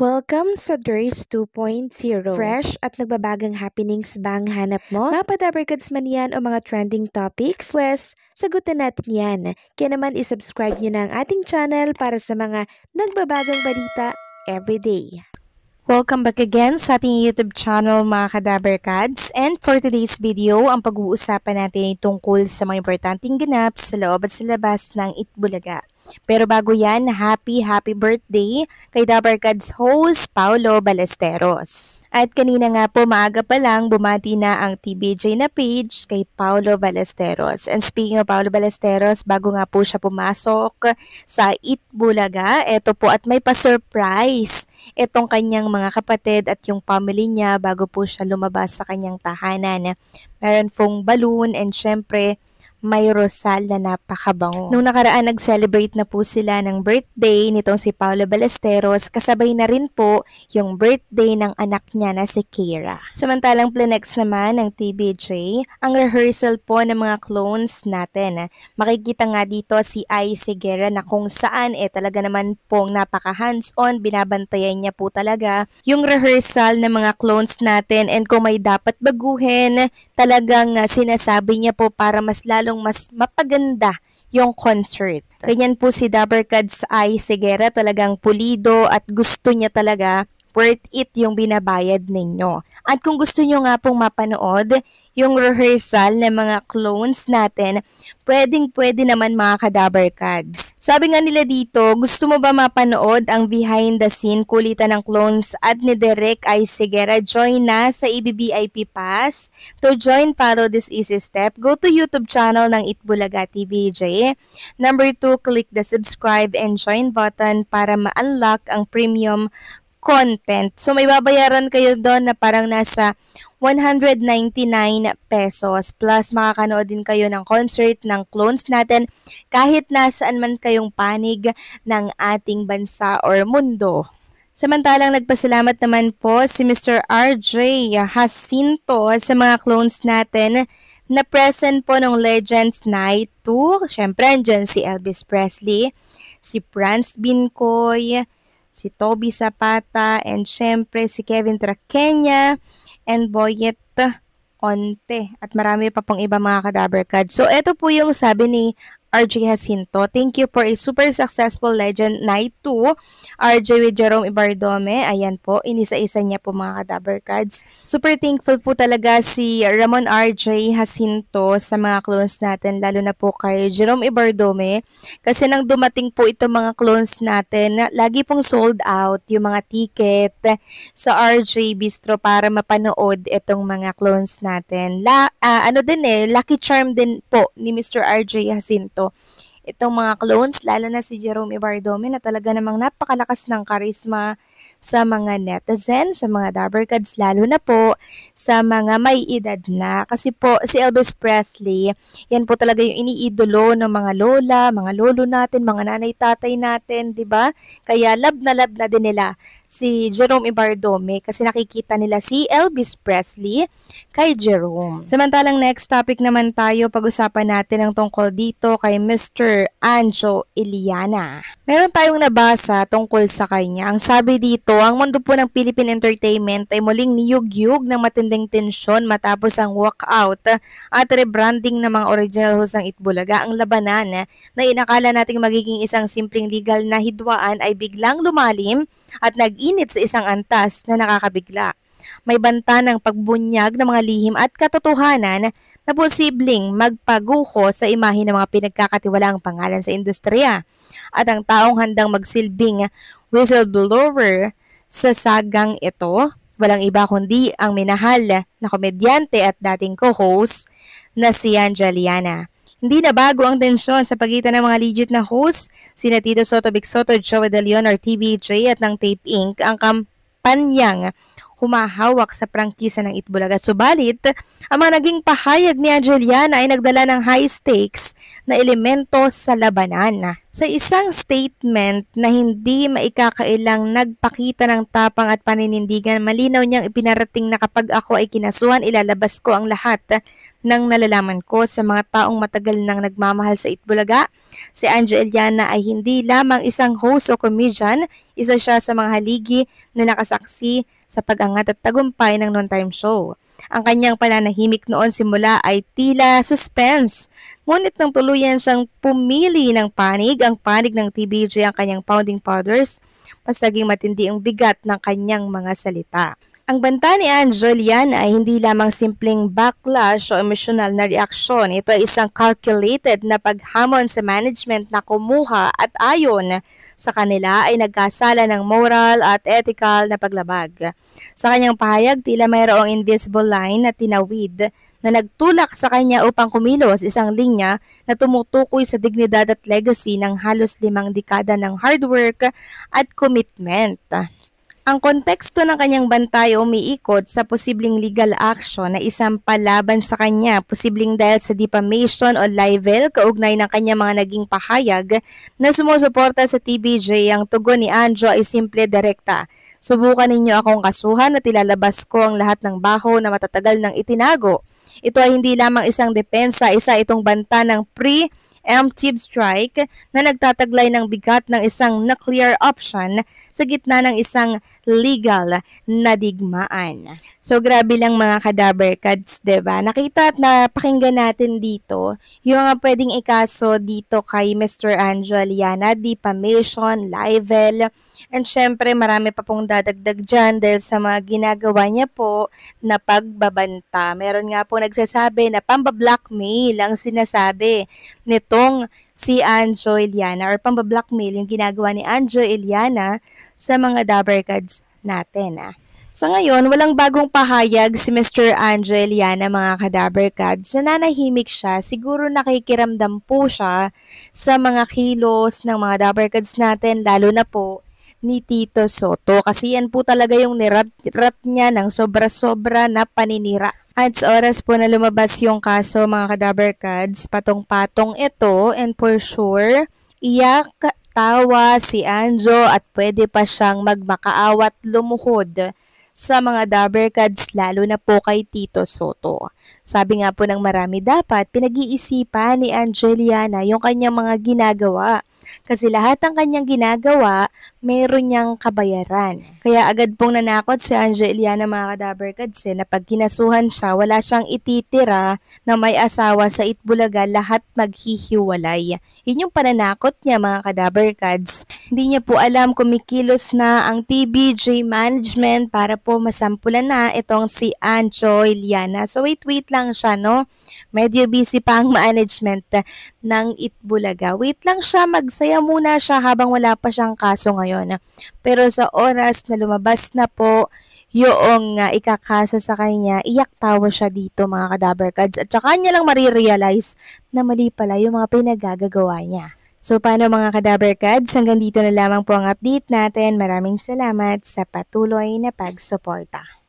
Welcome sa Durs 2.0. Fresh at nagbabagang happenings ba ang hanap mo? Mga padabarkads man yan o mga trending topics? Pwes, sagutan natin yan. Kaya naman isubscribe nyo na ang ating channel para sa mga nagbabagang balita everyday. Welcome back again sa ating YouTube channel mga Kadabarkads. And for today's video, ang pag-uusapan natin ay tungkol sa mga importanteng ganap sa loob at sa labas ng Itbulaga. Pero bago yan, happy birthday kay Dabarkads host Paulo Ballesteros. At kanina nga po maaga pa lang bumati na ang TBJ na page kay Paulo Ballesteros. And speaking of Paulo Ballesteros, bago nga po siya pumasok sa Itbulaga, eto po at may pa-surprise itong kanyang mga kapatid at yung family niya bago po siya lumabas sa kanyang tahanan. Meron pong balloon and syempre may rosal na napakabango. Nung nakaraan, nag-celebrate na po sila ng birthday nitong si Paulo Ballesteros, kasabay na rin po yung birthday ng anak niya na si Keira. Samantalang planex naman ng TBJ, ang rehearsal po ng mga clones natin. Makikita nga dito si Ai Segura na kung saan talaga naman pong napaka hands-on, binabantayan niya po talaga yung rehearsal ng mga clones natin, and kung may dapat baguhin, talagang sinasabi niya po para mas mas mapaganda yung concert. Ganyan po si Dabarkads Ai Segura, talagang pulido at gusto niya talaga, worth it yung binabayad ninyo. At kung gusto nyo nga pong mapanood yung rehearsal ng mga clones natin, pwede naman mga Kadabarkads. Sabi nga nila dito, gusto mo ba mapanood ang behind the scene kulitan ng clones at ni Derek Ai Segura? Join na sa EBVIP Pass. To join, follow this easy step. Go to YouTube channel ng Itbulaga TVJ. Number 2, click the subscribe and join button para ma-unlock ang premium content. So may babayaran kayo doon na parang nasa 199 pesos plus makakanood din kayo ng concert ng clones natin kahit nasaan man kayong panig ng ating bansa or mundo. Samantalang nagpasalamat naman po si Mr. RJ Jacinto sa mga clones natin na present po ng Legends Night 2. Siyempre, andyan si Elvis Presley, si Franz Bincoy, si Toby Zapata, and syempre si Kevin Traqueña, and Boyet Onte, at marami pa pong iba mga Kadabarkads. So, ito po yung sabi ni RJ Jacinto. Thank you for a super successful Legend Night 2. RJ with Jerome Ibardome. Ayan po, inisa-isa niya po mga Kadabarkads. Super thankful po talaga si Ramon RJ Jacinto sa mga clones natin, lalo na po kay Jerome Ibardome. Kasi nang dumating po itong mga clones natin, lagi pong sold out yung mga ticket sa RJ Bistro para mapanood itong mga clones natin. Lucky charm din po ni Mr. RJ Jacinto itong mga clones, lalo na si Jerome Ibardome na talaga namang napakalakas ng karisma sa mga netizen, sa mga Dabarkads, lalo na po sa mga may edad na. Kasi po si Elvis Presley, yan po talaga yung iniidolo ng mga lola, mga lolo natin, mga nanay-tatay natin, di ba? Kaya love na din nila si Jerome Ibardome kasi nakikita nila si Elvis Presley kay Jerome. Samantalang next topic naman tayo, pag-usapan natin ang tungkol dito kay Mr. Anjo Iliana. Meron tayong nabasa tungkol sa kanya. Ang sabi dito, ang mundo po ng Philippine Entertainment ay muling niyug-yug ng matinding tensyon matapos ang walkout at rebranding ng mga original host ng Itbulaga. Ang labanan na inakala nating magiging isang simpleng legal na hidwaan ay biglang lumalim at nag-init sa isang antas na nakakabigla. May banta ng pagbunyag ng mga lihim at katotohanan na posibleng magpaguho sa imahe ng mga pinagkakatiwalaang pangalan sa industriya. At ang taong handang magsilbing whistleblower sa sagang ito, walang iba kundi ang minahal na komedyante at dating co-host na si Angeliana. Hindi na bago ang tensyon sa pagitan ng mga legit na host, sina Tito Soto, Vic Soto, Joey De Leon or TBJ at ng Tape Inc. Ang kampanyang humahawak sa prangkisa ng Itbulaga. Subalit, ang mga naging pahayag ni Angeliana ay nagdala ng high stakes na elemento sa labanan. Sa isang statement na hindi maikakailang nagpakita ng tapang at paninindigan, malinaw niyang ipinarating na kapag ako ay kinasuhan, ilalabas ko ang lahat ng nalalaman ko sa mga taong matagal nang nagmamahal sa Itbulaga. Si Anjo Eliana ay hindi lamang isang host o comedian, isa siya sa mga haligi na nakasaksi sa pag-angat at tagumpay ng noontime show. Ang kanyang pananahimik noon simula ay tila suspense. Ngunit nang tuluyan siyang pumili ng panig, ang panig ng TBJ ang kanyang founding fathers, mas naging matindi ang bigat ng kanyang mga salita. Ang banta ni Anjo Eliana ay hindi lamang simpleng backlash o emosyonal na reaksyon. Ito ay isang calculated na paghamon sa management na kumuha at ayon sa kanila ay nagkasala ng moral at ethical na paglabag. Sa kanyang pahayag, tila mayroong invisible line na tinawid na nagtulak sa kanya upang kumilos, isang linya na tumutukoy sa dignidad at legacy ng halos 5 dekada ng hard work at commitment. Ang konteksto ng kanyang bantay umiikot sa posibleng legal action na isampa laban sa kanya, posibleng dahil sa defamation o libel kaugnay ng kanyang mga naging pahayag na sumusuporta sa TBJ. Ang tugon ni Anjo ay simple direkta. Subukan ninyo akong kasuhan at ilalabas ko ang lahat ng baho na matatagal nang itinago. Ito ay hindi lamang isang depensa, isa itong banta ng preemptive strike na nagtataglay ng bigat ng isang nuclear option sa gitna ng isang legal na digmaan. So grabe lang mga kadaver cards, 'di ba? Nakita at napakinggan natin dito yung mga pwedeng ikaso dito kay Mr. Anjo Eliana, defamation, libel, and syempre marami pa pong dadagdag dyan dahil sa mga ginagawa niya po na pagbabanta. Meron nga po nagsasabi na pamba-blackmail ang sinasabi nitong si Anjo Eliana or pamba-blackmail yung ginagawa ni Anjo Eliana sa mga Dabber Cards natin. Sa ngayon, walang bagong pahayag si Mr. Anjo Eliana mga ka-Dabber Cards. Nananahimik siya, siguro nakikiramdam po siya sa mga kilos ng mga Dabber Cards natin, lalo na po ni Tito Soto. Kasi yan po talaga yung nirap niya ng sobra-sobra na paninira. At sa oras po na lumabas yung kaso mga ka-Dabber Cards, patong-patong ito and for sure, iyak, tawa si Anjo at pwede pa siyang magmakaawat lumuhod sa mga Dabber Cards lalo na po kay Tito Soto. Sabi nga po ng marami, dapat pinag-iisipan ni Anjo Eliana yung kanyang mga ginagawa. Kasi lahat ng kanyang ginagawa, meron niyang kabayaran. Kaya agad pong nanakot si Anjo Eliana mga ka-Dabber Cards na pag kinasuhan siya, wala siyang ititira na may asawa sa Itbulaga, lahat maghihiwalay. Yun yung pananakot niya mga ka-Dabber Cards. Hindi niya po alam kumikilos na ang TBJ management para po masampulan na itong si Anjo Eliana. So wait lang siya, no? Medyo busy pa ang management ng Itbulaga. Wait lang siya, magsaya muna siya habang wala pa siyang kaso ngayon. Pero sa oras na lumabas na po yung ikakasa sa kanya, iyak tawa siya dito mga ka-Dabber Cards. At saka niya lang marirealize na mali pala yung mga pinagagagawa niya. So paano mga ka-Dabber Cards? Hanggang dito na lamang po ang update natin. Maraming salamat sa patuloy na pagsuporta.